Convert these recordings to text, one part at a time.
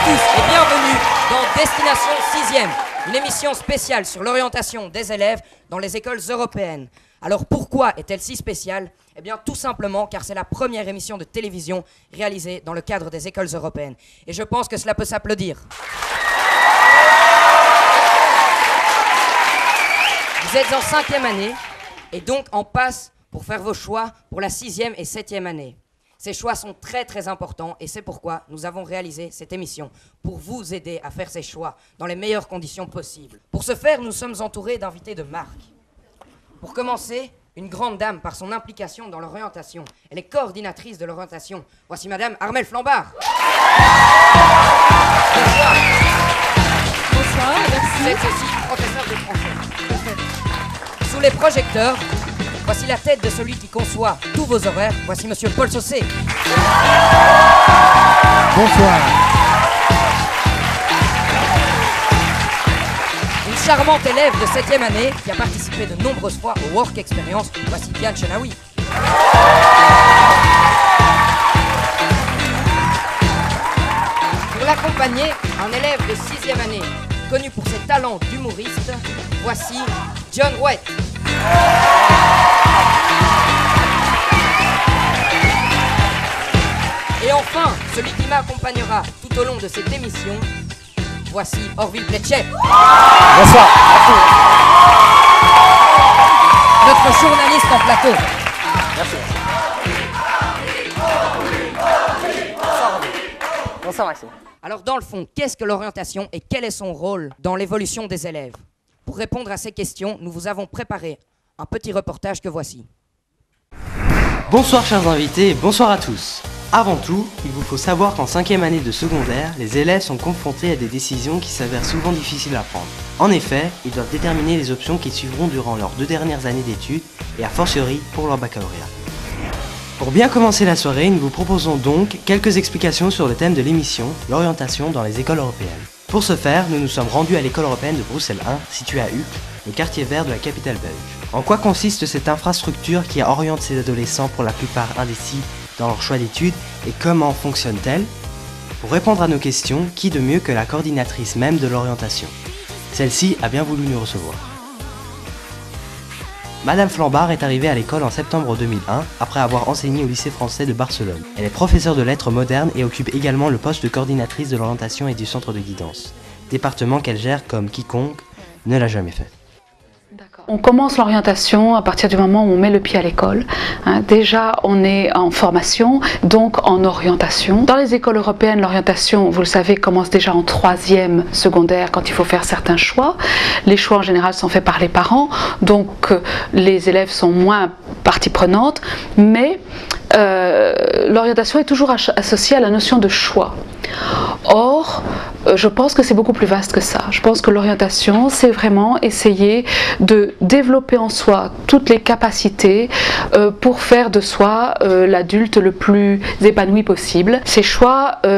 tous et bienvenue dans Destination 6e, une émission spéciale sur l'orientation des élèves dans les écoles européennes. Alors pourquoi est-elle si spéciale? Eh bien tout simplement car c'est la première émission de télévision réalisée dans le cadre des écoles européennes. Et je pense que cela peut s'applaudir. Vous êtes en 5e année et donc en passe pour faire vos choix pour la 6e et 7e année. Ces choix sont très importants et c'est pourquoi nous avons réalisé cette émission pour vous aider à faire ces choix dans les meilleures conditions possibles. Pour ce faire, nous sommes entourés d'invités de marque. Pour commencer, une grande dame par son implication dans l'orientation. Elle est coordinatrice de l'orientation. Voici Madame Armelle Flambard. Bonsoir. Bonsoir, merci. Vous êtes aussi professeur de français. Sous les projecteurs, voici la tête de celui qui conçoit tous vos horaires. Voici Monsieur Paul Saucé. Bonsoir. Une charmante élève de 7e année qui a participé de nombreuses fois au Work Experience. Voici Diane Chenaoui. Pour l'accompagner, un élève de 6e année, connu pour ses talents d'humoriste. Voici John White. Et enfin, celui qui m'accompagnera tout au long de cette émission, voici Orville Pletchet. Bonsoir. Notre journaliste en plateau. Merci. Bonsoir Maxime. Alors dans le fond, qu'est-ce que l'orientation et quel est son rôle dans l'évolution des élèves? Pour répondre à ces questions, nous vous avons préparé un petit reportage que voici. Bonsoir chers invités et bonsoir à tous. Avant tout, il vous faut savoir qu'en 5e année de secondaire, les élèves sont confrontés à des décisions qui s'avèrent souvent difficiles à prendre. En effet, ils doivent déterminer les options qu'ils suivront durant leurs 2 dernières années d'études et a fortiori pour leur baccalauréat. Pour bien commencer la soirée, nous vous proposons donc quelques explications sur le thème de l'émission, l'orientation dans les écoles européennes. Pour ce faire, nous nous sommes rendus à l'école européenne de Bruxelles 1, située à Uccle, le quartier vert de la capitale belge. En quoi consiste cette infrastructure qui oriente ces adolescents pour la plupart indécis dans leur choix d'études et comment fonctionne-t-elle? Pour répondre à nos questions, qui de mieux que la coordinatrice même de l'orientation? Celle-ci a bien voulu nous recevoir. Madame Flambard est arrivée à l'école en septembre 2001 après avoir enseigné au lycée français de Barcelone. Elle est professeure de lettres modernes et occupe également le poste de coordinatrice de l'orientation et du centre de guidance, département qu'elle gère comme quiconque ne l'a jamais fait. On commence l'orientation à partir du moment où on met le pied à l'école. Déjà, on est en formation, donc en orientation. Dans les écoles européennes, l'orientation, vous le savez, commence déjà en 3e secondaire quand il faut faire certains choix. Les choix en général sont faits par les parents, donc les élèves sont moins partie prenante, mais l'orientation est toujours associée à la notion de choix. Or, je pense que c'est beaucoup plus vaste que ça. Je pense que l'orientation, c'est vraiment essayer de développer en soi toutes les capacités pour faire de soi l'adulte le plus épanoui possible. Ces choix, ils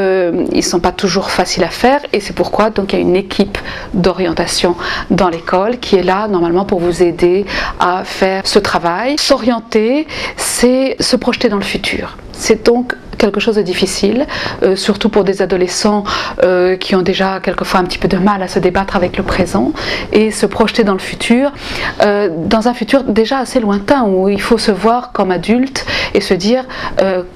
ne sont pas toujours faciles à faire et c'est pourquoi donc, il y a une équipe d'orientation dans l'école qui est là normalement pour vous aider à faire ce travail. S'orienter, c'est se projeter dans le futur. C'est donc quelque chose de difficile, surtout pour des adolescents qui ont déjà quelquefois un petit peu de mal à se débattre avec le présent et se projeter dans le futur, dans un futur déjà assez lointain où il faut se voir comme adulte et se dire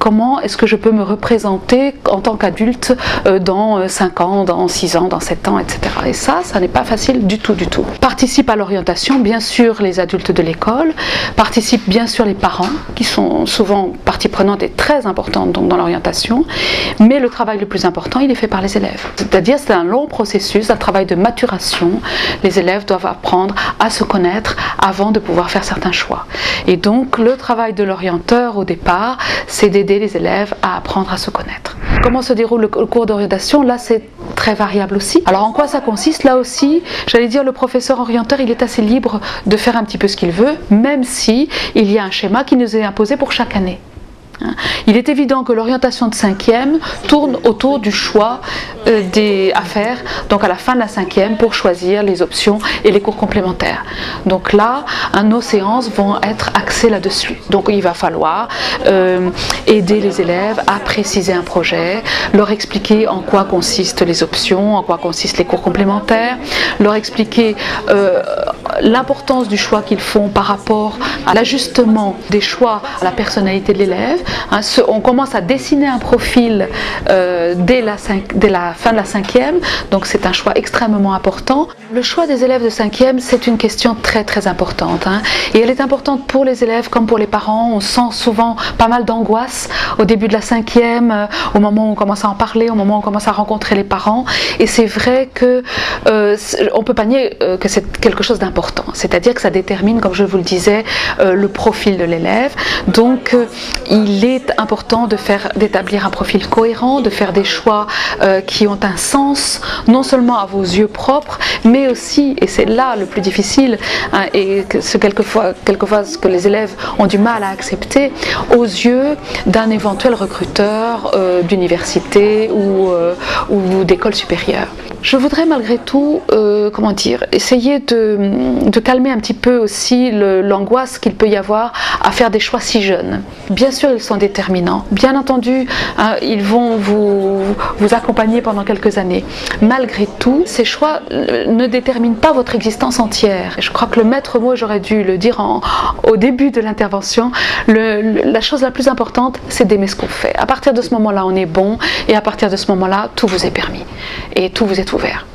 comment est-ce que je peux me représenter en tant qu'adulte dans 5 ans, dans 6 ans, dans 7 ans, etc. Et ça n'est pas facile du tout, du tout. Participent à l'orientation, bien sûr, les adultes de l'école, participent bien sûr les parents qui sont souvent partie prenante et très importante donc, dans l'orientation, mais le travail le plus important, il est fait par les élèves. C'est-à-dire c'est un long processus, un travail de maturation. Les élèves doivent apprendre à se connaître avant de pouvoir faire certains choix. Et donc le travail de l'orienteur au départ, c'est d'aider les élèves à apprendre à se connaître. Comment se déroule le cours d'orientation? Là, c'est très variable aussi. Alors en quoi ça consiste? Là aussi, j'allais dire le professeur orienteur, il est assez libre de faire un petit peu ce qu'il veut, même si il y a un schéma qui nous est imposé pour chaque année. Il est évident que l'orientation de 5e tourne autour du choix des à faire, donc à la fin de la 5e, pour choisir les options et les cours complémentaires. Donc là, nos séances vont être axées là-dessus. Donc il va falloir aider les élèves à préciser un projet, leur expliquer en quoi consistent les options, en quoi consistent les cours complémentaires, leur expliquer l'importance du choix qu'ils font par rapport à l'ajustement des choix à la personnalité de l'élève. On commence à dessiner un profil dès la fin de la 5e, donc c'est un choix extrêmement important. Le choix des élèves de 5e, c'est une question très très importante, et elle est importante pour les élèves comme pour les parents. On sent souvent pas mal d'angoisse au début de la 5e, au moment où on commence à en parler, au moment où on commence à rencontrer les parents, et c'est vrai que on peut pas nier que c'est quelque chose d'important, c'est-à-dire que ça détermine, comme je vous le disais, le profil de l'élève. Donc il est important d'établir un profil cohérent, de faire des choix qui ont un sens, non seulement à vos yeux propres, mais aussi, et c'est là le plus difficile, et c'est quelquefois ce que les élèves ont du mal à accepter, aux yeux d'un éventuel recruteur d'université ou d'école supérieure. Je voudrais malgré tout, essayer de calmer un petit peu aussi l'angoisse qu'il peut y avoir à faire des choix si jeunes. Bien sûr, ils sont déterminants. Bien entendu, ils vont vous accompagner pendant quelques années. Malgré tout, ces choix ne déterminent pas votre existence entière. Je crois que le maître mot, j'aurais dû le dire au début de l'intervention, la chose la plus importante, c'est d'aimer ce qu'on fait. À partir de ce moment-là, on est bon, et à partir de ce moment-là, tout vous est permis et tout vous est ouvert.